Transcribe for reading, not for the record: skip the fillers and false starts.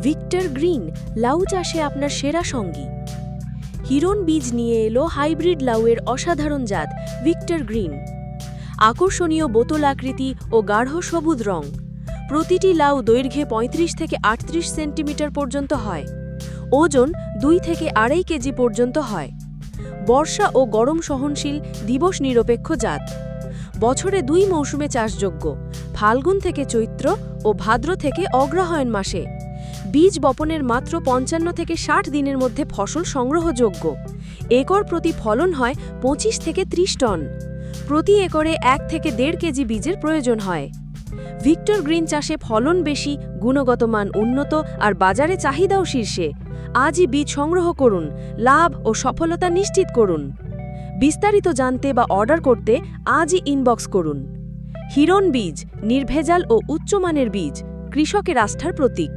Victor green লাউ চাষে আপনার সেরা সঙ্গী। হিরণ বীজ নিয়ে এলো হাইব্রিড লাউয়ের অসাধারণ জাত ভিক্টর গ্রিন। আকর্ষণীয় বোতল আকৃতি ও গাঢ় সবুজ রং। প্রতিটি লাউ দৈর্ঘ্যে ৩৫ থেকে ৩৮ সেন্টিমিটার পর্যন্ত হয়। ওজন ২ থেকে ২.৫ কেজি পর্যন্ত হয়। বর্ষা ও গরম সহনশীল দিবস নিরপেক্ষ জাত। বছরে ২ মৌসুমে চাষযোগ্য, ফাল্গুন থেকে চৈত্র ও ভাদ্র থেকে অগ্রহায়ণ মাসে। বীজ বপনের মাত্র ৫৫ থেকে ৬০ দিনের মধ্যে ফসল সংগ্রহযোগ্য। একর প্রতি ফলন হয় ২৫ থেকে ৩০ টন। প্রতি একরে ১ থেকে ১.৫ কেজি বীজের প্রয়োজন হয়। ভিক্টর গ্রিন চাষে ফলন বেশি, গুণগত মান উন্নত আর বাজারে চাহিদাও শীর্ষে। আজই বীজ সংগ্রহ করুন, লাভ ও সফলতা নিশ্চিত করুন। বিস্তারিত জানতে বা অর্ডার করতে আজই ইনবক্স করুন। হিরণ বীজ, নির্ভেজাল ও উচ্চমানের বীজ, কৃষকের আস্থার প্রতীক।